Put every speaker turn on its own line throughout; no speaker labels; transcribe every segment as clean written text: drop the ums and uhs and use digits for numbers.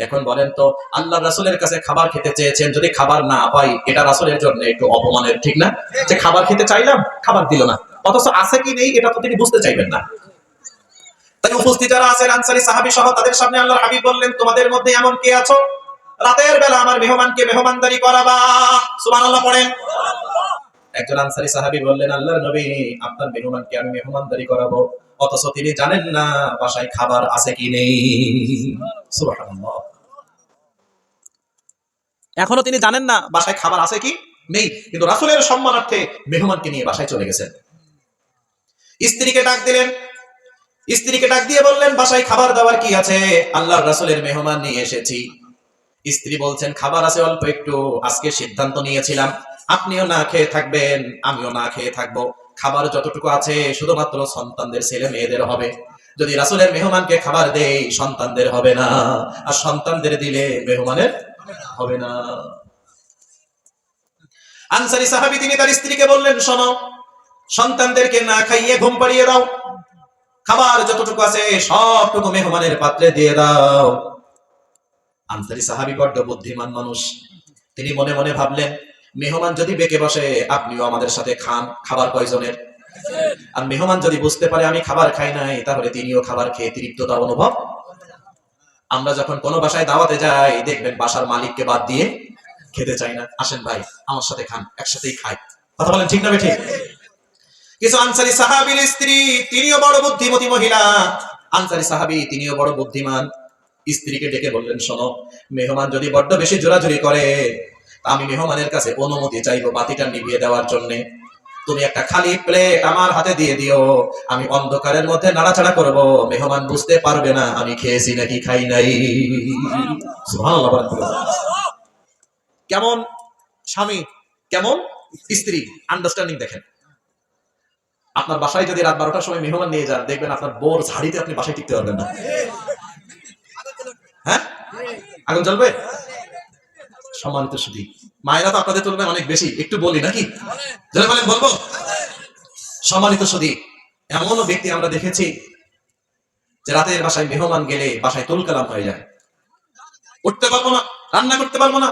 এখন বলেন তো, আল্লাহ রাসূলের কাছে খাবার খেতে চেয়েছেন, যদি খাবার না পাই এটা রাসূলের জন্য একটু অপমানের, ঠিক না? যে খাবার খেতে চাইলাম, খাবার দিল না, অথচ আছে কি নেই এটা তো তিনি বুঝতে চাইবেন না। তাই উপস্থিত যারা আছেন আনসারী সাহাবী সহ তাদের সামনে আল্লাহর হাবিব বললেন, তোমাদের মধ্যে এমন কে আছো রাতের বেলা আমার মেহমানকে মেহমানদারি করাবা? সুবহানাল্লাহ পড়েন। একজন আনসারী সাহাবী বললেন, আল্লাহর নবী, আপনার মেহমানকে আমি মেহমানদারি করাবো, অথচ তিনি জানেন না বাসায় খাবার আছে কি নেই। সুবহানাল্লাহ। এখনো তিনি জানেন না বাসায় খাবার আছে কি নেই, কিন্তু রাসূলের সম্মানার্থে মেহমানকে নিয়ে বাসায় চলে গেছেন। স্ত্রীকে ডাক দিলেন, স্ত্রীকে ডাক দিয়ে বললেন, বাসায় খাবার দাবার কি আছে? আল্লাহর রাসূলের মেহমান নিয়ে এসেছি। স্ত্রী বলছেন, খাবার আছে অল্প একটু, আজকে সিদ্ধান্ত নিয়েছিলাম আপনিও না খেয়ে থাকবেন, আমিও না খেয়ে থাকবো। খাবার যতটুকু আছে শুধুমাত্র সন্তানদের, ছেলে মেয়েদের হবে। যদি রাসূলের মেহমানকে খাবার দেই সন্তানদের হবে না, আর সন্তানদের দিলে মেহমানের হবে না। আনসারী সাহাবী তিনি তার স্ত্রীকে বললেন, শোনো, সন্তানদেরকে না খাইয়ে ঘুম পাড়িয়ে দাও, খাবার যতটুকু আছে সবটুকু মেহমানের পাত্রে দিয়ে দাও। আনসারী সাহাবী বড্ড বুদ্ধিমান মানুষ, তিনি মনে মনে ভাবলেন, মেহমান যদি বেঁকে বসে আপনিও আমাদের সাথে খান, খাবার কয়জনের? আর মেহমান যদি বুঝতে পারে আমি খাবার খাই নাই, তাহলে তিনিও খাবার খেয়ে তৃপ্ততা অনুভব। আমরা যখন কোনো বাসায় দাওয়াতে যাই দেখবেন বাসার মালিককে বাদ দিয়ে খেতে চাই না, আসেন ভাই আমার সাথে খান, একসাথেই খাই। কথা বলেন ঠিক না ঠিক? কিছু আনসারী সাহাবীর স্ত্রী, তিনিও বড় বুদ্ধিমতী মহিলা, আনসারী সাহাবী তিনিও বড় বুদ্ধিমান, স্ত্রীকে ডেকে বললেন, শোনো, মেহমান যদি বড্ড বেশি জোরাজুরি করে আমি মেহমানের কাছে অনুমতি চাইবো বাতিটা নিভিয়ে দেওয়ার জন্য। তুমি একটা খালি প্লেট আমার হাতে দিয়ে দিও, আমি অন্ধকারের মধ্যে নাড়াচাড়া করব, মেহমান বুঝতে পারবে না আমি খেয়েছি নাকি খাই নাই। সুবহানাল্লাহ। কেমন স্বামী, কেমন স্ত্রী, আন্ডারস্ট্যান্ডিং দেখেন। আপনার বাসায় যদি রাত 12টার সময় মেহমান নিয়ে যান, দেখবেন আপনার বোর ঝাড়িতে আপনি বাসায় টিকতে পারবেন না। হ্যাঁ, আগুন জ্বলবে। সম্মানিত সুধী, মায়েরা তো আপনাদের তুলনায় অনেক বেশি, একটু বলি নাকি? যারা বলেন বলবো। সম্মানিত সুধী, এমনও ব্যক্তি আমরা দেখেছি যে রাতের বাসায় মেহমান গেলে বাসায় তুলকালাম হয়ে যায়, উঠতে পারবো না, রান্না করতে পারবো না,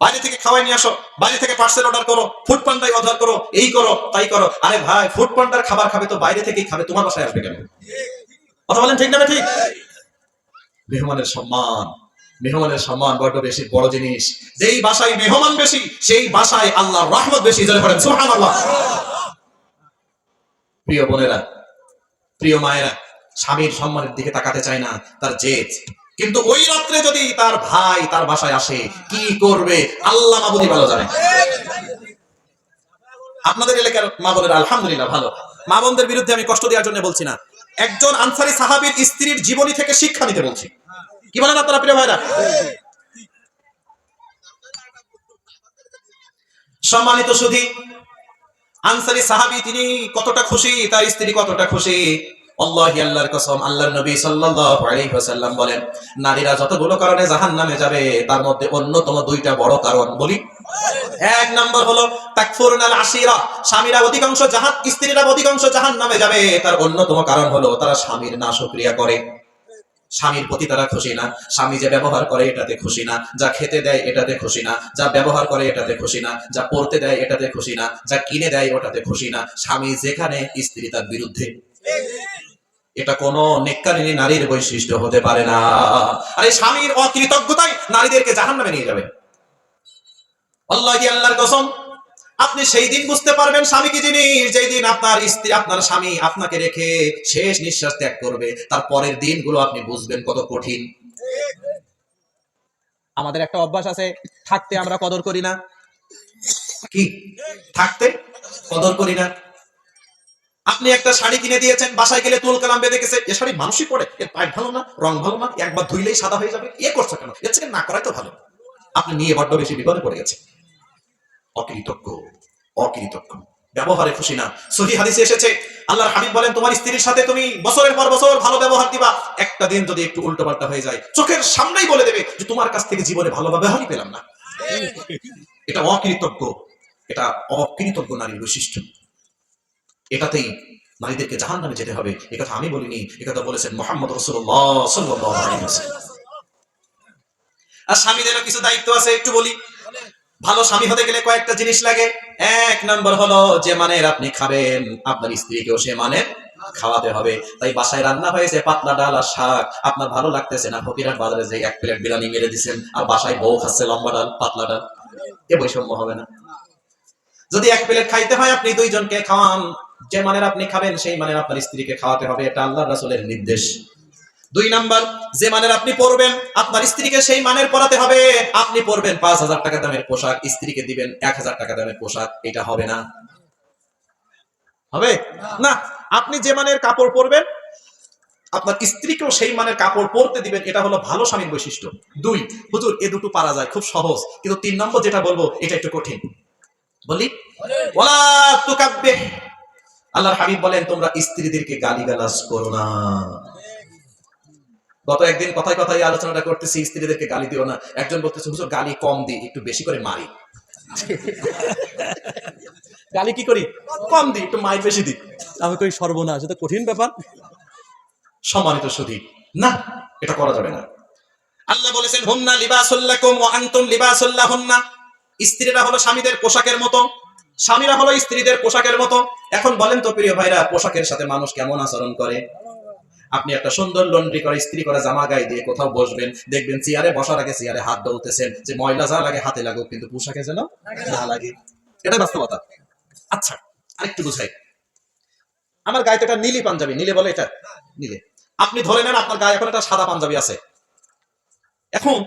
বাইরে থেকে খাওয়াই নিয়ে আসো, বাইরে থেকে পার্সেল অর্ডার করো, ফুড পান্ডায় অর্ডার করো, এই করো তাই করো। আরে ভাই, ফুড পান্ডার খাবার খাবে তো বাইরে থেকেই খাবে, তোমার বাসায় আসবে কেন? কথা বলেন ঠিক না ঠিক? মেহমানের সম্মান, মেহমানের সম্মান বড় বেশি, বড় জিনিস। যেই বাসায় মেহমান বেশি সেই বাসায় আল্লাহর রহমত বেশি। জোরে পড়েন সুবহানাল্লাহ। প্রিয় বোনেরা, প্রিয় মায়েরা, স্বামীর সম্মানের দিকে তাকাতে চায় না, তার জেদ। কিন্তু ওই রাত্রে যদি তার ভাই তার বাসায় আসে কি করবে আল্লাহ মাবুদি ভালো জানে। আপনাদের এলাকার মা বোনেরা আলহামদুলিল্লাহ ভালো। মা বোনদের বিরুদ্ধে আমি কষ্ট দেওয়ার জন্য বলছি না, একজন আনসারী সাহাবীর স্ত্রীর জীবনী থেকে শিক্ষা নিতে বলছি। কি বলেন আপনারা প্রিয় ভাইরা? সম্মানিত সুধী, আনসারী সাহাবী তিনি কতটা খুশি, তার স্ত্রী কতটা খুশি। আল্লাহি, আল্লাহর কসম, আল্লাহর নবী সাল্লাল্লাহু আলাইহি ওয়াসাল্লাম বলেন, নারীরা যতগুলো কারণে জাহান্নামে যাবে তার মধ্যে অন্যতম দুইটা বড় কারণ বলি। এক নম্বর হলো তাকফুরুনাল আশিরা, স্বামীরা অধিকাংশ স্ত্রীরা অধিকাংশ জাহান্নামে যাবে, তার অন্যতম কারণ হলো তারা স্বামীর নাশকরিয়া করে। স্বামীর প্রতি তারা খুশি না, স্বামী যে ব্যবহার করে এটাতে খুশি না, যা খেতে দেয় এটাতে খুশি না, যা ব্যবহার করে এটাতে খুশি না, যা পড়তে দেয় এটাতে খুশি না, যা কিনে দেয় ওটাতে খুশি না। স্বামী যেখানে স্ত্রী তার বিরুদ্ধে। এটা কোন নেককারিনী নারীর বৈশিষ্ট্য হতে পারে না। আর এই স্বামীর অকৃতজ্ঞতাই নারীদেরকে জাহান্নামে নিয়ে যাবে। আল্লাহি, আল্লাহর কসম, আপনি সেই দিন বুঝতে পারবেন স্বামী কি জিনিস, যেই দিন আপনার স্ত্রী, আপনার স্বামী আপনাকে রেখে শেষ নিঃশ্বাস ত্যাগ করবে, তার পরের দিনগুলো আপনি বুঝবেন কত কঠিন। আমাদের একটা অভ্যাস আছে, থাকতে আমরা কদর করি না। কি থাকতে কদর করি না? আপনি একটা শাড়ি কিনে দিয়েছেন, বাসায় গেলে তুল কালাম বেঁধে গেছে, এ শাড়ি মানুষই পরে, এর পাইপ ভালো না, রং ভালো না, একবার ধুইলেই সাদা হয়ে যাবে, এ করছে কেন, এর থেকে না করাই তো ভালো। আপনি নিয়ে বড্ড বেশি বিপদে পড়ে গেছে। অকৃতজ্ঞ, অকৃতজ্ঞ, ব্যবহারে খুশি না। সহিহ হাদিসে এসেছে, আল্লাহর হাবিব বলেন, তোমার স্ত্রীর সাথে তুমি বছরের পর বছর ভালো ব্যবহার দিবা, একটা দিন যদি একটু উল্টো পাল্টা হয়ে যায় চোখের সামনেই বলে দেবে যে তোমার কাছ থেকে জীবনে ভালো ব্যবহারই পেলাম না। এটা অকৃতজ্ঞ, এটা অকৃতজ্ঞ নারীর বৈশিষ্ট্য। এটাতেই নারীদেরকে জাহান্নামে যেতে হবে। একথা আমি বলিনি, একথা বলেছেন মুহাম্মদ রাসূলুল্লাহ সাল্লাল্লাহু আলাইহি ওয়াসাল্লাম। আর স্বামীদেরও কিছু দায়িত্ব আছে, একটু বলি। ভালো স্বামী হতে গেলে কয়েকটা জিনিস লাগে। এক নম্বর হলো যে মানের আপনি খাবেন, আপনার স্ত্রীকেও সে মানের খাওয়াতে হবে। তাই বাসায় রান্না হয়েছে পাতলা ডাল আর শাক, আপনার ভালো লাগতেছে না, ফকিরহাট বাজারে যে 1 প্লেট বিরিয়ানি মেরে দিচ্ছেন, আর বাসায় বউ খাচ্ছে লম্বা ডাল পাতলা ডাল, এ বৈষম্য হবে না। যদি 1 প্লেট খাইতে হয় আপনি 2 জনকে খাওয়ান, যে মানের আপনি খাবেন সেই মানের আপনার স্ত্রীকে খাওয়াতে হবে, এটা আল্লাহর রাসূলের নির্দেশ। 2 নাম্বার, যে মানের আপনি পড়বেন আপনার স্ত্রীকে সেই মানের পড়াতে হবে। আপনি পড়বেন 5,000 টাকা দামের পোশাক, স্ত্রীকে দিবেন 1,000 টাকা দামের পোশাক, এটা হবে না। হবে না। আপনি যে মানের কাপড় পরবেন আপনার স্ত্রীকেও সেই মানের কাপড় পরতে দিবেন, এটা হলো ভালো স্বামীর বৈশিষ্ট্য। 2, হুজুর এ দুটো পারা যায়, খুব সহজ, কিন্তু 3 নম্বর যেটা বলবো এটা একটু কঠিন। বলি, ওয়ালা তুকাব্বিহ, আল্লাহর হাবিব বলেন তোমরা স্ত্রীদেরকে গালিগালাজ করো না। গত একদিন কথায় কথায় আলোচনাটা করতেছি, স্ত্রীদেরকে গালি দিও না। একজন বলতেছে হুজুর গালি কম দিই, একটু বেশি করে মারি। গালি কি করি? কম দিই, একটু মাইর বেশি দিই।
আমি কই সর্বনাশ, এটা কঠিন ব্যাপার।
সম্মানিত সুধী, না, এটা করা যাবে না। আল্লাহ বলেছেন হুন্না লিবাসুল লাকুম ওয়া আনতুম লিবাসুল লাহুন্না, স্ত্রীরা হলো স্বামীদের পোশাকের মতো, স্বামীরা হলো স্ত্রীদের পোশাকের মতো। এখন বলেন তো প্রিয় ভাইরা, পোশাকের সাথে মানুষ কেমন আচরণ করে? আপনি একটা সুন্দর লন্ড্রি করে ইস্ত্রি করা জামা গায়ে দিয়ে কোথাও বসবেন, দেখবেন চেয়ারে বসার আগে চেয়ারে হাত ডলতেছেন, যে ময়লা যা লাগে হাতে লাগুক কিন্তু পোশাকে যেন না লাগে। এটাই বাস্তবতা। আচ্ছা, আরেকটু বুঝাই। আমার গায়ে তো একটা নীলি পাঞ্জাবি, নীলে বলে এটা নীলে, আপনি ধরে নেন আপনার গায়ে এখন একটা সাদা পাঞ্জাবি আছে। এখন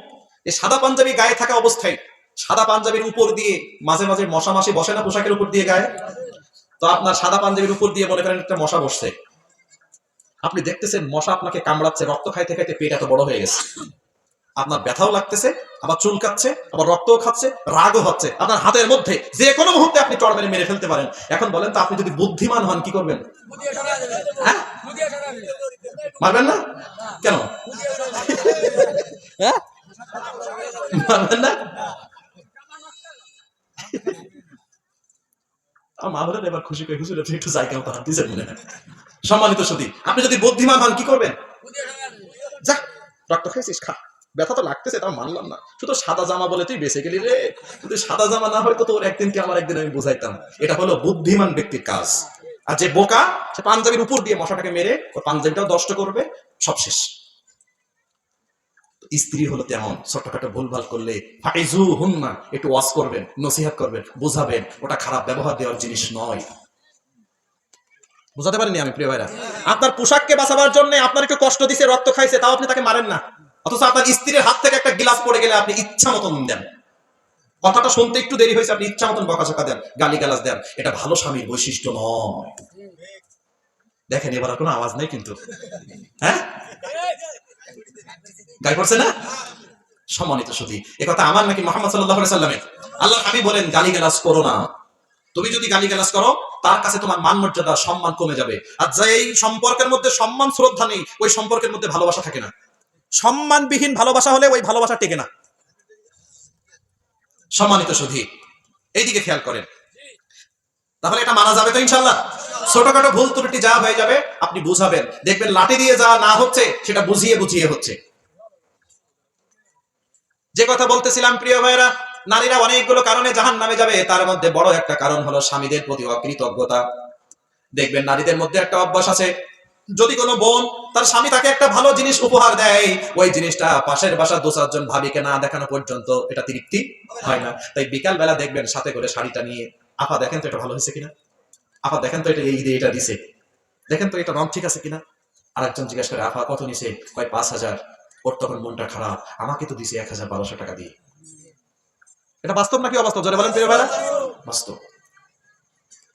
এই সাদা পাঞ্জাবি গায়ে থাকা অবস্থায় সাদা পাঞ্জাবির উপর দিয়ে মাঝে মাঝে মশা মাসি বসে না পোশাকের উপর দিয়ে গায়ে? তো আপনার সাদা পাঞ্জাবির উপর দিয়ে মনে করেন একটা মশা বসছে, আপনি দেখতেছেন মশা আপনাকে কামড়াচ্ছে, রক্ত খাইতে খাইতে পেট এত বড় হয়ে গেছে, আপনার ব্যথাও লাগতেছে, আবার চুলকাচ্ছে, আবার রক্তও খাচ্ছে, রাগও হচ্ছে, আপনার হাতের মধ্যে যে কোনো মুহূর্তে আপনি চড় মেরে মেরে ফেলতে পারেন। এখন বলেন তো আপনি যদি বুদ্ধিমান হন কি করবেন? হ্যাঁ? মারবেন না কেন?
হ্যাঁ,
মারবেন না? মা বলেন এবার খুশি করে হুজুর আপনি একটু জায়গা মতো হাত দিয়েছেন মনে হয়। সম্মানিত সুধী, আপনি যদি বুদ্ধিমান হন কি করবেন? যা, রক্ত খাইছিস খা, ব্যথা তো লাগতেছে তাও মানলাম না, শুধু সাদা জামা বলে তুই বেঁচে গেলি রে, কিন্তু সাদা জামা না হয়তো তোর একদিন কি আমার একদিন আমি বুঝাইতাম। এটা হলো বুদ্ধিমান ব্যক্তির কাজ। আর যে বোকা সে পাঞ্জাবির উপর দিয়ে মশাটাকে মেরে ওর পাঞ্জাবিটাও নষ্ট করবে, সব শেষ। স্ত্রী হলো তেমন, ছোটখাটো ভুলভাল করলে ফাইজু হুন্না, একটু ওয়াজ করবেন, নসিহত করবেন, বুঝাবেন, ওটা খারাপ ব্যবহার দেওয়ার জিনিস নয়। বুঝাতে পারিনি আমি প্রিয় ভাইরা? আপনার পোশাককে বাঁচাবার জন্য আপনার একটু কষ্ট দিছে, রক্ত খাইছে, তাও আপনি তাকে মারেন না। অথচ আপনার স্ত্রীর হাত থেকে একটা গিলাস পড়ে গেলে আপনি ইচ্ছা মতন দেন, কথাটা শুনতে একটু দেরি হয়েছে আপনি ইচ্ছা মতন বকাঝকা দেন, গালিগালাজ দেন, এটা ভালো স্বামীর বৈশিষ্ট্য নয়। দেখেন এবার কোনো আওয়াজ নেই কিন্তু, হ্যাঁ গায়ে পড়ছে না? সম্মানিত সুধী, একথা আমার নাকি মুহাম্মদ সাল্লাল্লাহু আলাইহি সাল্লামের? আল্লাহ হাবিব বলেন গালিগালাজ করো না। তুমি যদি গালিগালাজ করো তার কাছে তোমার মান মর্যাদা সম্মান কমে যাবে। আর যে এই সম্পর্কের মধ্যে সম্মান শ্রদ্ধা নেই ওই সম্পর্কের মধ্যে ভালোবাসা থাকে না। সম্মানবিহীন ভালোবাসা হলে ওই ভালোবাসা টেকে না। সম্মানিত সুধী, এইদিকে খেয়াল করেন, তাহলে এটা মানা যাবে তো ইনশাআল্লাহ? ছোটখাটো ভুল ত্রুটি যা হয়ে যাবে আপনি বুঝাবেন, দেখবেন লাঠি দিয়ে যা না হচ্ছে সেটা বুঝিয়ে বুঝিয়ে হচ্ছে। যে কথা বলতেছিলাম প্রিয় ভাইরা, নারীরা অনেকগুলো কারণে জাহান্নামে যাবে, তার মধ্যে বড় একটা কারণ হলো স্বামীদের প্রতি অকৃতজ্ঞতা। দেখবেন নারীদের মধ্যে একটা অভ্যাস আছে, যদি কোনো বোন তার স্বামী তাকে একটা ভালো জিনিস উপহার দেয়, ওই জিনিসটা পাশের বাসার 2-4 জন ভাবিকে না দেখানো পর্যন্ত এটা তৃপ্তি হয় না। তাই বিকাল বেলা দেখবেন সাথে করে শাড়িটা নিয়ে, আপা দেখেন তো এটা ভালো হয়েছে কিনা, আপা দেখেন তো এটা এই দিয়ে এটা দিছে, দেখেন তো এটা রং ঠিক আছে কিনা। আরেকজন জিজ্ঞাসা করে আপা কত নিছে, কয় 5,000। ওর তখন মনটা খারাপ, আমাকে তো দিছে 1,1200 টাকা দিয়ে। এটা বাস্তব নাকি অবাস্তব? জোরে বলেন প্রিয় ভাইরা। বাস্তব।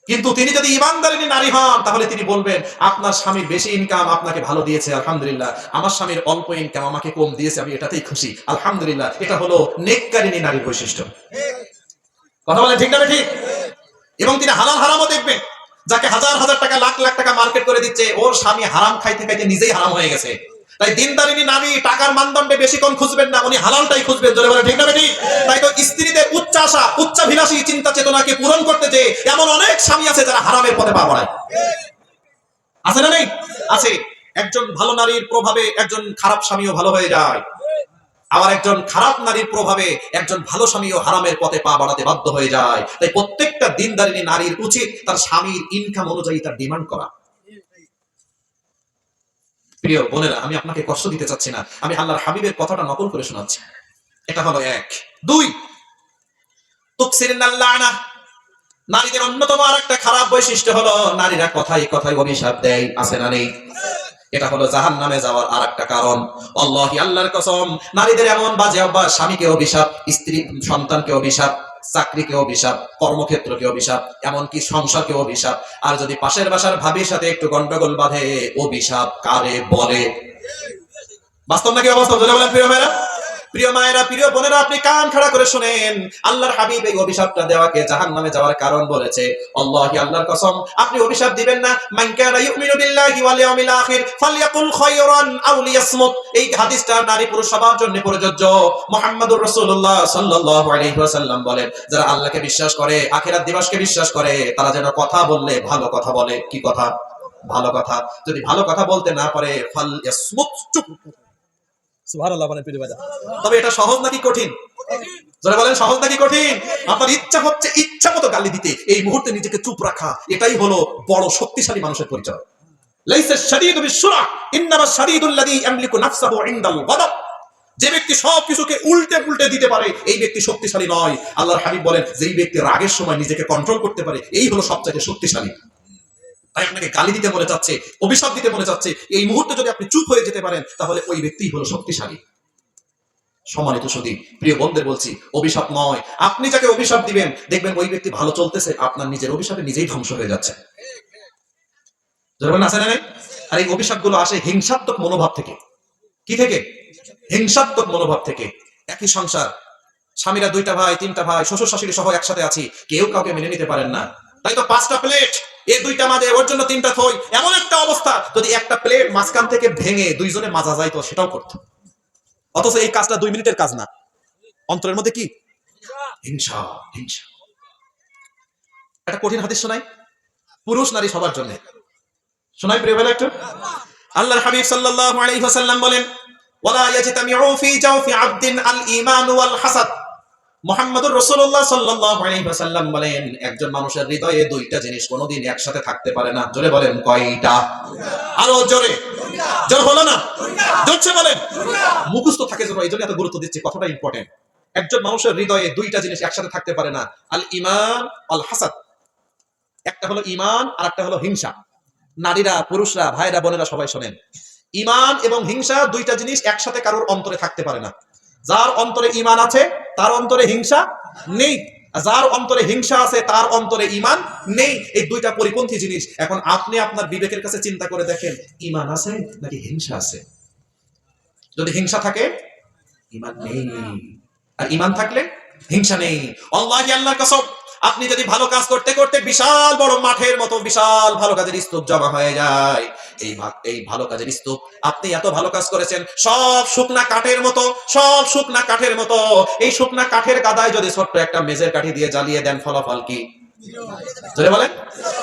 কিন্তু তিনি যদি ইমানদারিনী নারী হন তাহলে তিনি বলবেন আপনার স্বামীর বেশি ইনকাম আপনাকে ভালো দিয়েছে আলহামদুলিল্লাহ, আমার স্বামীর অল্প ইনকাম আমাকে কম দিয়েছে, আমি এটাতেই খুশি আলহামদুলিল্লাহ। এটা হলো নেককারিনী নারীর বৈশিষ্ট্য। কথা বলেন ঠিক না ঠিক? এবং তিনি হালাল হারামও দেখবেন, যাকে হাজার হাজার টাকা লাখ লাখ টাকা মার্কেট করে দিচ্ছে ওর স্বামী হারাম খাইতে খাইতে নিজেই হারাম হয়ে গেছে। তাই দিনদারিনী নারী টাকার মানদণ্ডে বেশি কম খুঁজবেন না, উনি হালালটাই খুঁজবেন। জোরে বলেন ঠিক না ঠিক? তাই তো স্ত্রীদের উচ্চাশা উচ্চাভিলাষী চিন্তা চেতনাকে পূরণ করতে যে এমন অনেক স্বামী আছে যারা হারামের পথে পা বাড়ায়। আছে না নেই? আছে। একজন ভালো নারীর প্রভাবে একজন খারাপ স্বামীও ভালো হয়ে যায়। আবার একজন খারাপ নারীর প্রভাবে একজন ভালো স্বামীও হারামের পথে পা বাড়াতে বাধ্য হয়ে যায়। তাই প্রত্যেকটা দিনদারিনী নারীর উচিত তার স্বামীর ইনকাম অনুযায়ী তার ডিমান্ড করা। প্রিয় বোনেরা, আমি আপনাকে কষ্ট দিতে চাচ্ছি না, আমি আল্লাহর হাবিবের কথাটা নকল করে শোনাচ্ছি। এটা হলো এক। দুই, তুকসিরুন লানা, নারীদের অন্যতম আরেকটা খারাপ বৈশিষ্ট্য হলো নারীরা কথায় কথায় অভিশাপ দেয়, আছে না নেই? এটা হলো জাহান্নামে যাওয়ার আরেকটা কারণ। আল্লাহি, আল্লাহর কসম, নারীদের এমন বাজে অভ্যাস, স্বামীকে অভিশাপ, স্ত্রী সন্তানকে অভিশাপ, চাকরিকে অভিশাপ, কর্মক্ষেত্রকে অভিশাপ, এমনকি সংসারকে অভিশাপ। আর যদি পাশের বাসার ভাবির সাথে একটু গন্ডগোল বাঁধে, অভিশাপ কারে বলে? বাস্তব নাকি অবাস্তব? জোরে বলেন প্রিয় ভাইরা, প্রিয় মায়েরা, প্রিয় বোনেরা, আপনি কান খাড়া করে শুনেন। আল্লাহর হাবিব এই অভিশাপটা দেওয়াকে জাহান্নামে যাওয়ার কারণ বলেছে। আল্লাহি, আল্লাহর কসম, আপনি অভিশাপ দিবেন না। মান কানা ইউমিনু বিল্লাহি ওয়াল ইয়াউমিল আখির ফালইয়াকুল খায়রান আও লিয়াসমুত। এই হাদিসটা নারী পুরুষ সবার জন্য প্রযোজ্য। মুহাম্মদুর রাসূলুল্লাহ সাল্লাল্লাহু আলাইহি ওয়াসাল্লাম বলেন, যারা আল্লাহকে বিশ্বাস করে, আখিরাত দিবসকে বিশ্বাস করে, তারা যেন কথা বললে ভালো কথা বলে। কি কথা? ভালো কথা। যদি ভালো কথা বলতে না পারে, ফালইয়াসমুত, চুপ।
সুবহানাল্লাহ, মানে প্রিয় ভাইরা।
তবে এটা সহজ নাকি কঠিন? যারা বলেন সহজ নাকি কঠিন? আপনার ইচ্ছা হচ্ছে ইচ্ছা মতো গালি দিতে, এই মুহূর্তে নিজেকে চুপ রাখা, এটাই হলো বড় শক্তিশালী মানুষের পরিচয়। লাইসা শাদীদু বিসসুরা ইন্নামা শাদীদুল্লাযী ইয়ামলিকু নাফসাহু ইনদাল গাদাব। যে ব্যক্তি সবকিছুকে উল্টে উল্টে দিতে পারে, এই ব্যক্তি শক্তিশালী নয়। আল্লাহর হাবিব বলেন, যেই ব্যক্তি রাগের সময় নিজেকে কন্ট্রোল করতে পারে, এই হলো সবচেয়ে শক্তিশালী। তাই আপনাকে গালি দিতে মনে চাচ্ছে, অভিশাপ দিতে মনে চাচ্ছে, এই মুহূর্তে যদি আপনি চুপ হয়ে যেতে পারেন, তাহলে ওই ব্যক্তিই হলো শক্তিশালী। সম্মানিত সুধী, প্রিয় বন্ধুদের বলছি, অভিশাপ নয়। আপনি যাকে অভিশাপ দিবেন, দেখবেন ওই ব্যক্তি ভালো চলতেছে, আপনার নিজের অভিশাপে নিজেই ধ্বংস হয়ে যাচ্ছে। আছে না? আর এই অভিশাপগুলো আসে হিংসাত্মক মনোভাব থেকে। কি থেকে? হিংসাত্মক মনোভাব থেকে। একই সংসার, স্বামীরা 2টা ভাই, 3টা ভাই, শ্বশুর শাশুড়ি সহ একসাথে আছি, কেউ কাউকে মেনে নিতে পারেন না। তাই তো 5টা প্লেট, এই 2টা মাঝে, ওর জন্য 3টা থই, এমন একটা অবস্থা, যদি একটা প্লেট মাঝখান থেকে ভেঙে 2জনে মাজা যায়, তো সেটাও করতো। অথচ এই কাজটা 2 মিনিটের কাজ না। অন্তরের মধ্যে কি? হিংসা। হিংসা। একটা কঠিন হাদিস শোনাই, পুরুষ নারী সবার জন্য শোনাই প্রিয় ভাই একটু। আল্লাহর হাবিব সাল্লাল্লাহু আলাইহি ওয়াসাল্লাম বলেন, ওয়ালা ইয়াজতামিউ ফি জাওফি আবদিন আল ঈমান ওয়াল হাসাদ। মুহাম্মদুর রাসূলুল্লাহ সাল্লাল্লাহু আলাইহি ওয়াসাল্লাম বলেন, একজন মানুষের হৃদয়ে 2টা জিনিস কোনোদিন একসাথে থাকতে পারে না। জোরে বলেন, কয়টা? আরো জোরে। জোর হলো না? জোরছে বলেন। মুখস্থ থাকে জন্য, এইজন্য এত গুরুত্ব দিচ্ছি, কথাটা ইম্পর্টেন্ট। একজন মানুষের হৃদয়ে 2টা জিনিস একসাথে থাকতে পারে না, আল ঈমান আল হাসাদ। একটা হলো ঈমান, আর একটা হলো হিংসা। নারীরা, পুরুষরা, ভাইরা, বোনেরা সবাই শোনেন, ঈমান এবং হিংসা 2টা জিনিস একসাথে কারোর অন্তরে থাকতে পারে না। যার অন্তরে ঈমান আছে, তার অন্তরে হিংসা নেই। যার অন্তরে হিংসা আছে, তার অন্তরে ঈমান নেই। এই 2টা পরিপন্থী জিনিস। এখন আপনি আপনার বিবেকের কাছে চিন্তা করে দেখেন, ঈমান আছে নাকি হিংসা আছে? যদি হিংসা থাকে, ঈমান নেই, আর ঈমান থাকলে হিংসা নেই। আল্লাহি, আল্লাহর কসম, আপনি যদি ভালো কাজ করতে করতে বিশাল বড় মাঠের মতো বিশাল ভালো কাজের স্তূপ জমা হয়ে যায়, এই ভালো কাজের স্তূপ, আপনি এত ভালো কাজ করেছেন, সব শুকনা কাঠের মতো, সব শুকনা কাঠের মতো, এই শুকনা কাঠের গাদায় যদি ছোট্ট একটা মেজের কাঠি দিয়ে জ্বালিয়ে দেন, ফলাফল কি? জোরে বলেন।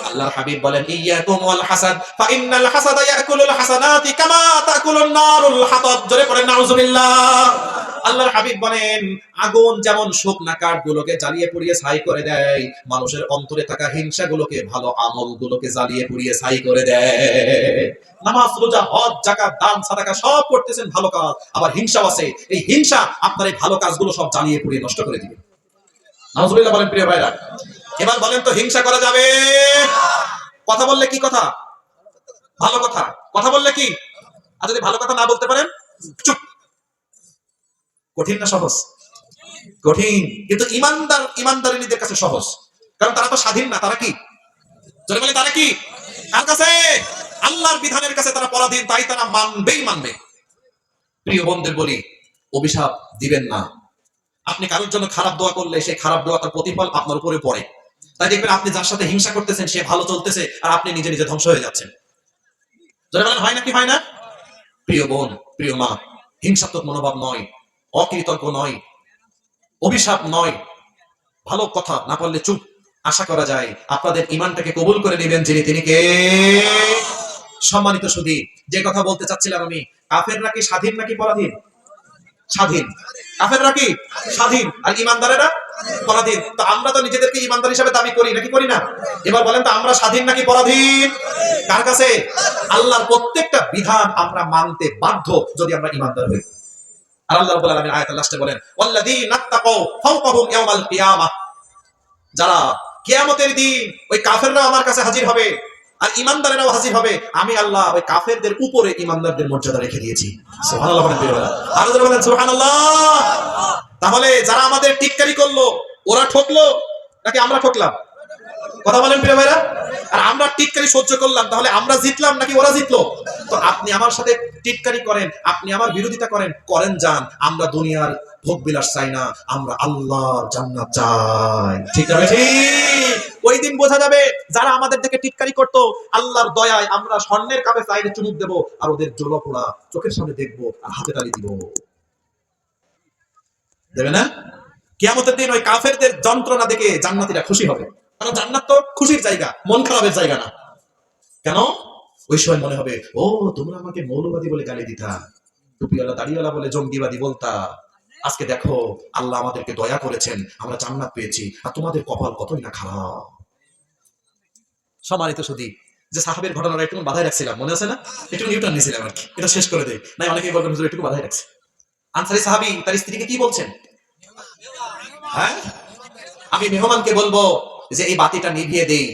আল্লাহর হাবিব বলেন, ইয়াকুম ওয়াল হাসাদ ফা ইন্নাল হাসাদা ইয়াকুলুল হাসানাতি কামা তাকুলুন নারুল হাতাব। জোরে পড়েন নাউযুবিল্লাহ। আল্লাহর হাবিব বলেন, আগুন যেমন শুকনা কাঠগুলোকে জ্বালিয়ে পুড়িয়ে ছাই করে দেয়, মানুষের অন্তরে থাকা হিংসাগুলোকে, ভালো আমলগুলোকে জ্বালিয়ে পুড়িয়ে ছাই করে দেয়। নামাজ, রোজা, হজ, যাকাত, দান, সাদাকা সব করতেছেন, ভালো কাজ, আবার হিংসা আছে। এই হিংসা আপনার এই ভালো কাজগুলো সব জ্বালিয়ে পুড়িয়ে নষ্ট করে দিবে। নাউযুবিল্লাহ বলেন প্রিয় ভাইরা। এবার বলেন তো, হিংসা করা যাবে? কথা বললে কি কথা? ভালো কথা। কথা বললে কি? আর যদি ভালো কথা না বলতে পারেন, চুপ। কঠিন না সহজ? কঠিন। কিন্তু ইমানদারিনীদের কাছে সহজ, কারণ তারা তো স্বাধীন না। তারা কি? জোরে বলে, তারা কি? কার কাছে? আল্লাহর বিধানের কাছে তারা পরাধীন, তাই তারা মানবেই মানবে। প্রিয় বন্ধুদের বলি, অভিশাপ দিবেন না। আপনি কারোর জন্য খারাপ দোয়া করলে, সেই খারাপ দোয়া তার প্রতিফল আপনার উপরে পড়ে। তাই দেখবেন, আপনি যার সাথে হিংসা করতেছেন, সে ভালো চলতেছে, আর আপনি নিজে নিজে ধ্বংস হয়ে যাচ্ছেন। জোরে বলেন, হয় নাকি হয় না? প্রিয় বোন, প্রিয় মা, হিংসাত্মক মনোভাব নয়, অকৃতজ্ঞ নয়, অভিশাপ নয়, ভালো কথা না পারলে চুপ। আশা করা যায় আপনাদের ঈমানটাকে কবুল করে নেবেন যিনি, তিনি কে? সম্মানিত সুধী, যে কথা বলতে চাচ্ছিলাম আমি, কাফেররা কি স্বাধীন নাকি পরাধীন? স্বাধীন। কাফেররা কি স্বাধীন, আর ইমানদারেরা পরাধীন। তো আমরা তো নিজেদেরকে ইমানদার হিসেবে দাবি করি নাকি করি না? এবার বলেন তো আমরা স্বাধীন নাকি পরাধীন? কার কাছে? আল্লাহর প্রত্যেকটা বিধান আমরা মানতে বাধ্য যদি আমরা ইমানদার হই। আর আল্লাহ রাব্বুল আলামিন আয়াতের লাস্টে বলেন ওয়াল্লাযীনা তাকাউ ফাওকাহুম ইয়াওমাল কিয়ামাহ, যারা কিয়ামতের দিন ওই কাফেররা আমার কাছে হাজির হবে আর ইমানদারেরাও হাজির হবে, আমি আল্লাহ ওই কাফেরদের উপরে ইমানদারদের মর্যাদা রেখে দিয়েছি। সুবহানাল্লাহ বলেন প্রিয়রা, আরো জোরে বলেন সুবহানাল্লাহ। তাহলে যারা আমাদের টিটকারি করলো ওরা ঠকলো নাকি আমরা ঠকলাম? কথা বলেন প্রিয় ভাইরা। আর আমরা টিটকারি সহ্য করলাম, তাহলে আমরা জিতলাম নাকি ওরা জিতলো? তো আপনি আমার সাথে টিটকারি করেন, আপনি আমার বিরোধিতা করেন, করেন যান, আমরা দুনিয়ার ভোগ বিলাস চাই না, আমরা আল্লাহর জান্নাত চাই। ঠিক আছে? ঠিক। ওই দিন বোঝা যাবে যারা আমাদের দিকে টিটকারি করতো, আল্লাহর দয়ায় আমরা স্বর্ণের কাপে চাইলে চুমুক দেবো, আর ওদের জ্বলা-পোড়া চোখের সামনে দেখবো আর হাতে তালি দিব। দেবে না? কিয়ামতের দিন ওই কাফেরদের যন্ত্রণা দেখে জান্নাতীরা খুশি হবে, কারণ জান্নাত তো খুশির জায়গা, মন খারাপের জায়গা না। কেন? ওই সময় মনে হবে, ও তোমরা আমাকে মৌলবাদী বলে গালি দিতা, টুপিওয়ালা দাড়িওয়ালা বলে জঙ্গিবাদী বলতা, আজকে দেখো আল্লাহ আমাদেরকে দয়া করেছেন, আমরা জান্নাত পেয়েছি, আর তোমাদের কপাল কতই না খারাপ। সম্মানিত সুধী, যে সাহাবের ঘটনাটা একটু বাধাই রাখছিলাম, মনে আছে না? একটু নিউটন নিয়েছিলাম আর কি, এটা শেষ করে দেয় নাই। অনেকেই বলবেন হুজুর একটু বাধাই রাখছে। আনসারী সাহাবী তার স্ত্রীকে কি বলছেন? হ্যাঁ, আমি মেহমানকে বলবো যে এই বাতিটা নিভিয়ে দেই,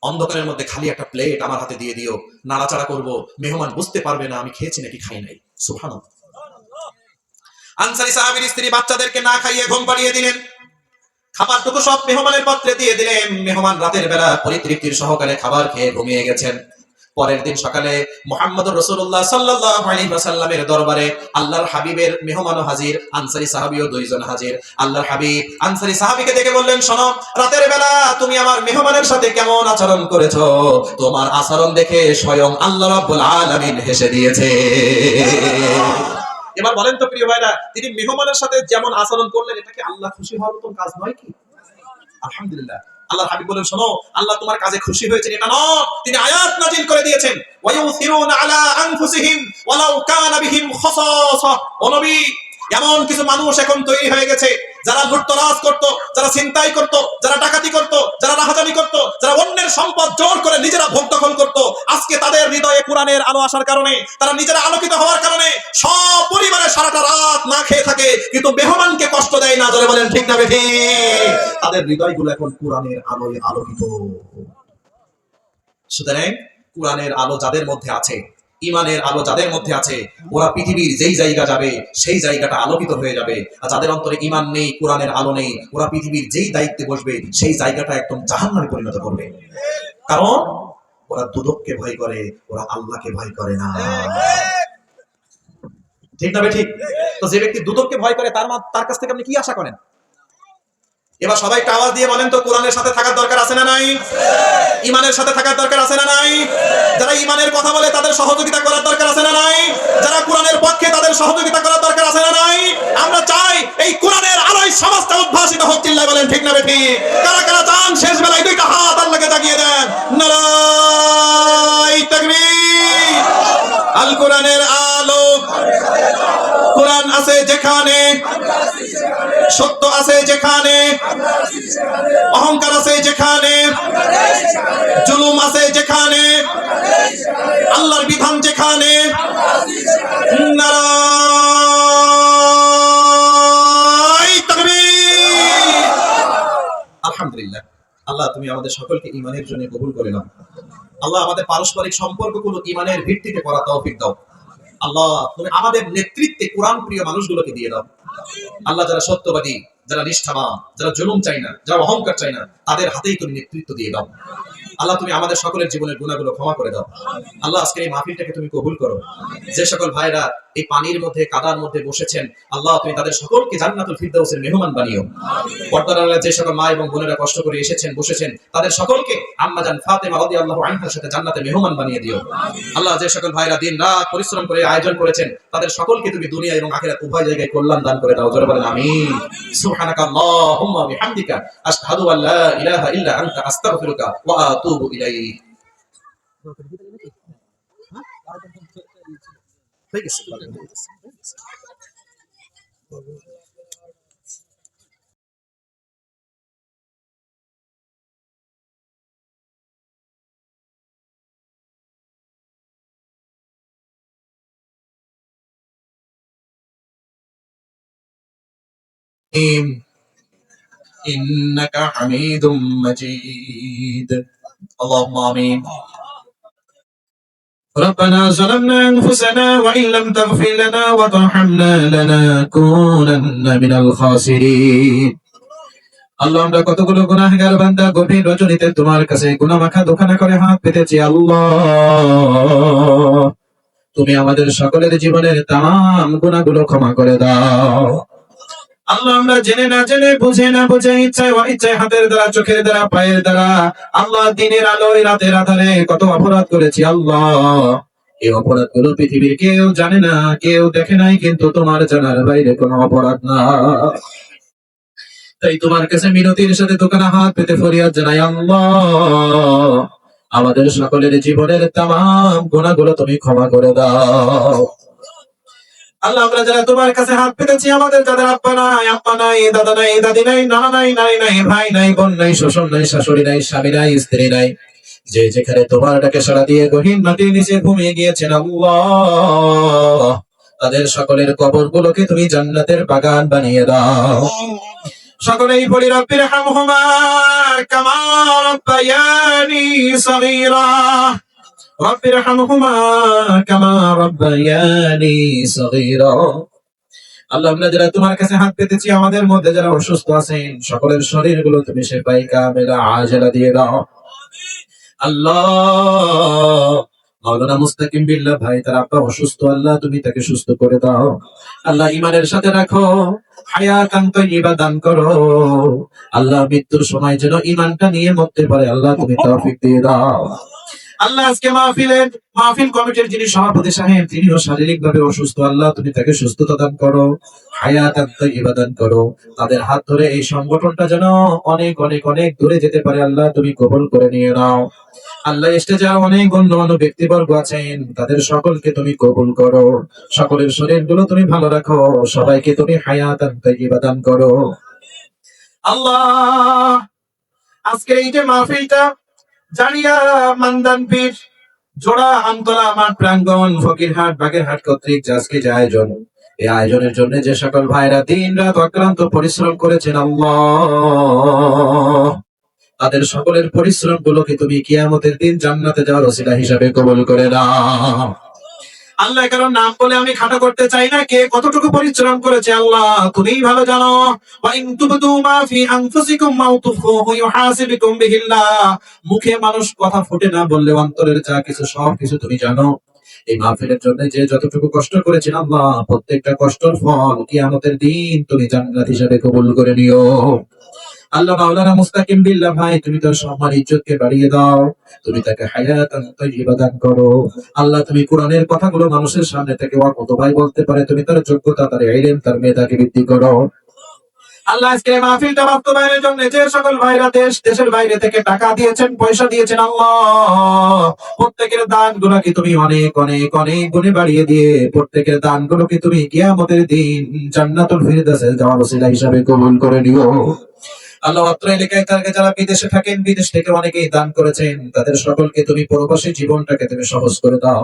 অন্ধকারের মধ্যে খালি একটা প্লেট আমার হাতে দিয়ে দিও, নাড়াচাড়া করবো, মেহমান বুঝতে পারবে না আমি খেয়েছি নাকি খাই নাই। সুবহানাল্লাহ। আনসারী সাহাবীর স্ত্রী বাচ্চাদেরকে না খাইয়ে ঘুম পাড়িয়ে দিলেন, খাবারটুকু সব মেহমানের পাত্রে দিয়ে দিলেন। মেহমান রাতের বেলা পরিতৃপ্তির সহকারে খাবার খেয়ে ঘুমিয়ে গেছেন। পরের দিন সকালে মুহাম্মদুর রাসূলুল্লাহ সাল্লাল্লাহু আলাইহি ওয়াসাল্লামের দরবারে আল্লাহর হাবিবের মেহমানও হাজির, আনসারী সাহাবীও দুইজন হাজির। আল্লাহর হাবিব আনসারী সাহাবীকে দেখে বললেন, শোনো, রাতের বেলা তুমি আমার মেহমানের সাথে কেমন আচরণ করেছো, তোমার আচরণ দেখে স্বয়ং আল্লাহ রাব্বুল আলামিন হেসে দিয়েছে। এবার বলেন তো প্রিয় ভাইরা, তিনি মেহমানের সাথে যেমন আচরণ করলেন, এটা কি আল্লাহ খুশি হওয়ার মতো কাজ নয় কি? আলহামদুলিল্লাহ। আল্লাহর হাবিব বলেন, শোনো, আল্লাহ তোমার কাজে খুশি হয়েছেন এটা নয়, তিনি আয়াত নাজিল করে দিয়েছেন, ওয়ায়ুসিরুনা আলা আনফুসিহিম ওয়ালাউ কানা বিহিম খাসাসা। ও নবী, এমন কিছু মানুষ এখন তৈরি হয়ে গেছে যারা লুটতরাজ করত, যারা ছিনতাই করত, যারা ডাকাতি করত, যারা রাহাজানি করত, যারা অন্যের সম্পদ জোর করে নিজেরা ভোগ দখল করত, আজকে তাদের হৃদয়ে কোরআনের আলো আসার কারণে, তারা নিজেরা আলোকিত হওয়ার কারণে সব পরিবারে সারাটা রাত না খেয়ে থাকে, কিন্তু মেহমানকে কষ্ট দেয় না। জোরে বলেন ঠিক না বেঠিক? তাদের হৃদয়গুলো এখন কোরআনের আলোয় আলোকিত। সুতরাং কোরআনের আলো যাদের মধ্যে আছে, ইমানের আলো যাদের মধ্যে আছে, ওরা পৃথিবীর যেই জায়গা যাবে সেই জায়গাটা আলোকিত হয়ে যাবে। আর যাদের অন্তরে ইমান নেই, কোরআনের আলো নেই, ওরা পৃথিবীর যেই দায়িত্বে বসবে সেই জায়গাটা একদম জাহান্নামে পরিণত করবে। কারণ ওরা দুদককে ভয় করে, ওরা আল্লাহকে ভয় করে না। ঠিক না ঠিক? তো যে ব্যক্তি দুদককে ভয় করে, তার কাছ থেকে আপনি কি আশা করেন? এবার সবাই আওয়াজ দিয়ে বলেন তো, কোরআনের সাথে থাকার দরকার আছে না নাই? ইমানের সাথে থাকার দরকার আছে না নাই? যারা ইমানের কথা বলে তাদের সহযোগিতা করার দরকার আছে না নাই? যারা কোরআনের পক্ষে তাদের সহযোগিতা করার দরকার আছে না নাই? আমরা চাই এই কোরআনের আলোয় সমাজটা উদ্ভাসিত হোক। চিল্লায় বলেন ঠিক না ঠিক? কারা কারা চান শেষ বেলায় দুইটা হাত আল্লাহকে জাগিয়ে দেন, নারায়ে তাকবীর। আল কোরআনের আলো, কোরআন আছে যেখানে, সত্য আছে যেখানে, অহংকার আছে যেখানে, জুলুম আছে যেখানে, আল্লাহর বিধান যেখানে, নারায়ে তাকবীর। আলহামদুলিল্লাহ। আল্লাহ তুমি আমাদের সকলকে ইমানের জন্য কবুল করে নাও। আল্লাহ আমাদের পারস্পরিক সম্পর্কগুলো ইমানের ভিত্তিতে করার তৌফিক দাও। আল্লাহ তুমি আমাদের নেতৃত্বে কোরআন প্রিয় মানুষগুলোকে দিয়ে দাও। আল্লাহ যারা সত্যবাদী, যারা নিষ্ঠাবান, যারা জুলুম চাই না, যারা অহংকার চাই না, তাদের হাতেই তুমি নেতৃত্ব দিয়ে দাও। আল্লাহ তুমি আমাদের সকলের জীবনের গুনাহগুলো ক্ষমা করে দাও। আল্লাহ আজকের এই মাহফিলটাকে তুমি কবুল করো। যে সকল ভাইরা এই পানির মধ্যে, কাদার মধ্যে বসেছেন, আল্লাহ তুমি তাদের সকলকে জান্নাতুল ফিরদাউসের মেহমান বানিও। পর্দার আড়ালে যে সকল মা এবং বোনেরা কষ্ট করে এসেছেন, বসেছেন, তাদের সকলকে আম্মা জান ফাতেমা রাদিয়াল্লাহু আনহার সাথে জান্নাতের মেহমান বানিয়ে দিও। আল্লাহ যে সকল ভাইরা দিন রাত পরিশ্রম করে আয়োজন করেছেন, তাদের সকলকে তুমি দুনিয়া এবং আখিরাত উভয় জায়গায় কল্যাণ দান করে দাও। জোরে বলেন আমিন। সুবহানাকাল্লাহুম্মা ওয়া বিহামদিকা আশহাদু আল্লা ইলাহা ইল্লা আনতা আস্তাগফিরুকা ওয়া আতুবু ইলাইক। ঠিক আছে। إنك حميد مجيد اللهم آمين ربنا ظلمنا أنفسنا وإن لم تغفر لنا وترحمنا لنكونن من الخاسرين আল্লাহ আমরা কতগুলো গুনাহগার বান্দা গভীর রজনীতে তোমার কাছে গুনাহ মাখা দোকানা করে হাত পেতেছি আল্লাহ তুমি আমাদের সকলের জীবনের তাম গুনাহগুলো ক্ষমা করে দাও আল্লাহ আমরা জেনে না জেনে বুঝে না বুঝে ইচ্ছায় অনিচ্ছায় হাতের দ্বারা চোখের দ্বারা পায়ের দ্বারা আল্লাহ দিনের আলোয় রাতের আধারে কত অপরাধ করেছি আল্লাহ এই অপরাধ গুলো পৃথিবীর কেউ জানে না কেউ দেখে নাই কিন্তু তোমার জানার বাইরে কোনো অপরাধ না তাই তোমার কাছে মিনতির সাথে দোকানে হাত পেতে ফরিয়াদ জানাই আল্লাহ আমাদের সকলের জীবনের তাম গুনাহগুলো তুমি ক্ষমা করে দাও আল্লাহ আমরা যারা তোমার কাছে হাত পেতেছি আমাদের যাদের আব্বা নাই দাদা নাই দাদি নাই নানা নাই নারী নাই ভাই নাই বোন নাই শ্বশুর নাই শাশুড়ি নাই স্বামী নাই স্ত্রী নাই যে যেখানে তোমার ডাকে সাড়া দিয়ে গহীন মাটির নিচে ঘুমিয়ে গিয়েছেন আল্লাহ তাদের সকলের কবর গুলোকে তুমি জান্নাতের বাগান বানিয়ে দাও সকলেই বলি রব্বির হামহুমা কামা রাব্বায়ানি সগীরা রব্বির হামহুমা কামা রাব্বায়ানি সগীরা আল্লাহ আমরা যারা তোমার কাছে হাত পেতেছি আমাদের মধ্যে যারা অসুস্থ আছেন সকলের শরীরগুলো তুমি শিফায়ে কামিলা আজলা দিয়ে দাও আল্লাহ মাওলানা মুস্তাকিম বিল্লাহ ভাই তার আব্বা অসুস্থ আল্লাহ তুমি তাকে সুস্থ করে দাও আল্লাহ ঈমানের সাথে রাখো হায়াতান তাইয়্যিবা দান করো আল্লাহ মৃত্যুর সময় যেন ঈমানটা নিয়ে মরতে পারে আল্লাহ তুমি তৌফিক দিয়ে দাও আল্লাহ আজকে মাহফিল কমিটির যিনি সভাপতি সাহেব তিনিও শারীরিকভাবে অসুস্থ আল্লাহ তুমি তাকে সুস্থতা দান করো হায়াতান তাইয়্যিবা দান করো তাদের হাত ধরে এই সংগঠনটা যেন অনেক অনেক অনেক দূরে যেতে পারে আল্লাহ তুমি কবুল করে নিয়ে নাও আল্লাহ স্টেজে অনেক গণ্যমান্য ব্যক্তিবর্গ আছেন তাদের সকলকে তুমি কবুল করো সকলের শরীরগুলো তুমি ভালো রাখো সবাইকে তুমি হায়াতান তাইয়্যিবা দান করো আল্লাহ আজকে এই যে মাহফিলটা জানিয়া মান্দানপীর জোড়া আমতলা মাঠ প্রাঙ্গণ ফকিরহাট বাগেরহাট কর্তৃক আজকে যে আয়োজন এই আয়োজনের জন্য যে সকল ভাইরা দিন রাত অক্লান্ত পরিশ্রম করেছেন আল্লাহ তাদের সকলের পরিশ্রম গুলোকে তুমি কিয়ামতের দিন জান্নাতে যাওয়ার ওসিলা হিসাবে কবুল করে নাও আল্লাহ কারণ নাম বলে আমি খাটো করতে চাই না কে কতটুকু পরিশ্রম করেছে আল্লাহ তুমিই ভালো জানো ওয়া ইন তুবদু মা ফি আনফুসিকুম মাও তুখফুহু ইউহাসিবুকুম বিহিল্লাহ মুখে মানুষ কথা ফুটে না বললে অন্তরের যা কিছু সব কিছু তুমি জানো এই মাহফিলের জন্য যে যতটুকু কষ্ট করেছেন আল্লাহ প্রত্যেকটা কষ্টের ফল কিয়ামতের দিন তুমি জান্নাত হিসাবে কবুল করে নিও আল্লাহ মাওলানা মুস্তাকিম বিল্লাহ ভাই তুমি তার সম্মান ইজ্জতকে বাড়িয়ে দাও তুমি তাকে হায়াতান তাইয়্যিবা দান করো আল্লাহ তুমি কোরআনের কথাগুলো মানুষের সামনে থেকে কত ভাই বলতে পারে তুমি তার যোগ্যতা তার ইলম তার মেধাকে বৃদ্ধি করো আল্লাহ আজকে মাহফিলটা বাস্তবায়নের জন্য যে সকল ভাইরা দেশের বাইরে থেকে টাকা দিয়েছেন পয়সা দিয়েছেন আল্লাহ প্রত্যেকের দানগুলোকে তুমি অনেক অনেক অনেক গুণে বাড়িয়ে দিয়ে প্রত্যেকের দানগুলোকে তুমি কিয়ামতের দিন জান্নাতুল ফিরদাউসে যাওয়ার ওসিলা হিসাবে কবুল করে নিও আল্লাহ অত্র এলাকায় তারা যারা বিদেশে থাকেন বিদেশ থেকে অনেকেই দান করেছেন তাদের সকলকে তুমি প্রবাসী জীবনটাকে তুমি সহজ করে দাও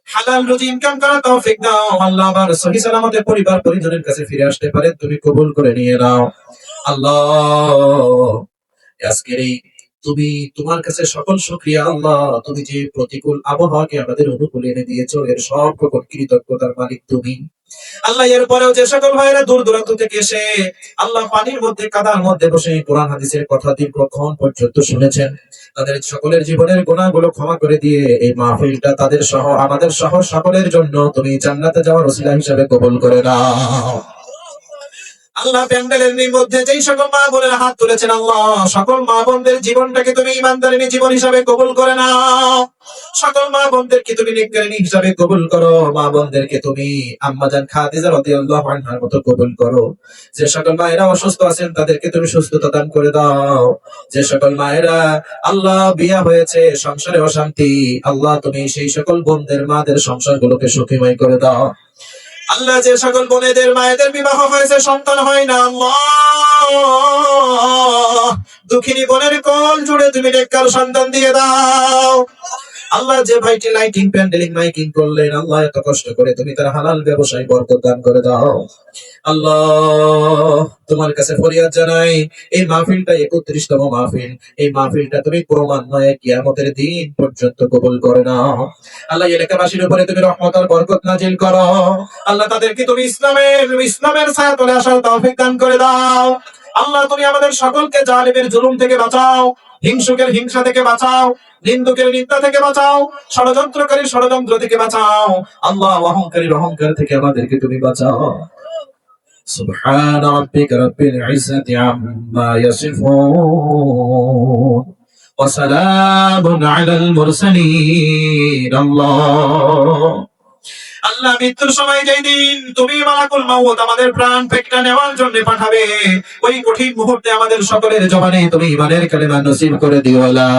হালাল রুজি ইনকাম করার তৌফিক দাও আল্লাহ আবার সহি সালামতে পরিবার পরিজনের কাছে ফিরে আসতে পারে তুমি কবুল করে নিয়ে নাও আল্লাহ আজকের এই তুমি তোমার কাছে সকল শুকরিয়া আল্লাহ তুমি যে প্রতিকূল আবহাওয়াকে আমাদের অনুকূলে এনে দিয়েছো এর সব রকম কৃতজ্ঞতার মালিক তুমি আল্লাহ এরপরেও যে সকল ভাইরা দূর দূরান্ত থেকে এসে আল্লাহ পানির মধ্যে কাদার মধ্যে বসে কোরআন হাদিসের কথা দীর্ঘক্ষণ পর্যন্ত শুনেছেন তাদের সকলের জীবনের গুনাহগুলো ক্ষমা করে দিয়ে এই মাহফিলটা তাদের সহ আমাদের সহ সকলের জন্য তুমি জান্নাতে যাওয়ার ওসিলা হিসেবে কবুল করে নাও আল্লাহ প্যান্ডেলের মধ্যে যেই সকল মা বোনের হাত তুলেছেন আল্লাহ সকল মা বোনদের জীবনটাকে তুমি ঈমানদারিনী জীবন হিসাবে কবুল করে নাও সকল মা বোনদেরকে তুমি নেককারিনী হিসাবে কবুল করো মা বোনদেরকে তুমি আম্মাজান খাদিজা রাদিয়াল্লাহু আনহার মতো কবুল করো যে সকল মায়েরা অসুস্থ আছেন তাদেরকে তুমি সুস্থতা দান করে দাও যে সকল মায়েরা আল্লাহ বিয়া হয়েছে সংসারে অশান্তি আল্লাহ তুমি সেই সকল বোনদের মাদের সংসারগুলোকে সুখময় করে দাও আল্লাহ যে সকল বোনেদের মায়েদের বিবাহ হয়েছে সন্তান হয় না, আল্লাহ দুঃখিনী বোনের কোল জুড়ে তুমি নেককার সন্তান দিয়ে দাও। আল্লাহ যে ভাইটি লাইটিং প্যান্ডেলিং মাইকিং করলেন, আল্লাহ এত কষ্ট করে তুমি তার হালাল ব্যবসায় বরকত দান করে দাও। আল্লাহ তোমার কাছে ফরিয়াদ জানাই, এই মাহফিলটা 31তম মাহফিল, এই মাহফিলটা তুমি ক্রমান্বয়ে কিয়ামতের দিন পর্যন্ত কবুল করে নাও। আল্লাহ এলাকাবাসীর উপরে তুমি রহমত আর বরকত নাজিল করো। আল্লাহ তাদেরকে তুমি ইসলামের ছায়াতলে আসার তৌফিক দান করে দাও। আল্লাহ তুমি আমাদের সকলকে জালিমের জুলুম থেকে বাঁচাও, হিংসুকের হিংসা থেকে বাঁচাও, নিন্দুকের নিন্দা থেকে বাঁচাও, ষড়যন্ত্রকারীর ষড়যন্ত্র থেকে বাঁচাও। আল্লাহ অহংকারীর অহংকার থেকে আমাদেরকে তুমি বাঁচাও। সুবহান রাব্বিকা রাব্বিল ইজ্জাতি আম্মা ইয়াসিফুন ওয়া সালামুন আলাল মুরসালিন। আল্লাহ মৃত্যুর সময় যেই দিন তুমি মালাকুল মাউত আমাদের প্রাণ পেটটা নেওয়ার জন্য পাঠাবে, ওই কঠিন মুহূর্তে আমাদের সকলের জবানে তুমি ঈমানের কালিমা নসিব করে দিও, লা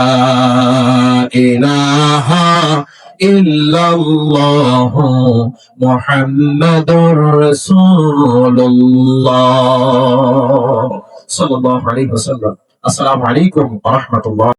ইলাহা ইল্লাল্লাহ মুহাম্মাদুর রাসূলুল্লাহ সাল্লাল্লাহু আলাইহি ওয়াসাল্লাম। আসসালামু আলাইকুম ওয়া রাহমাতুল্লাহ।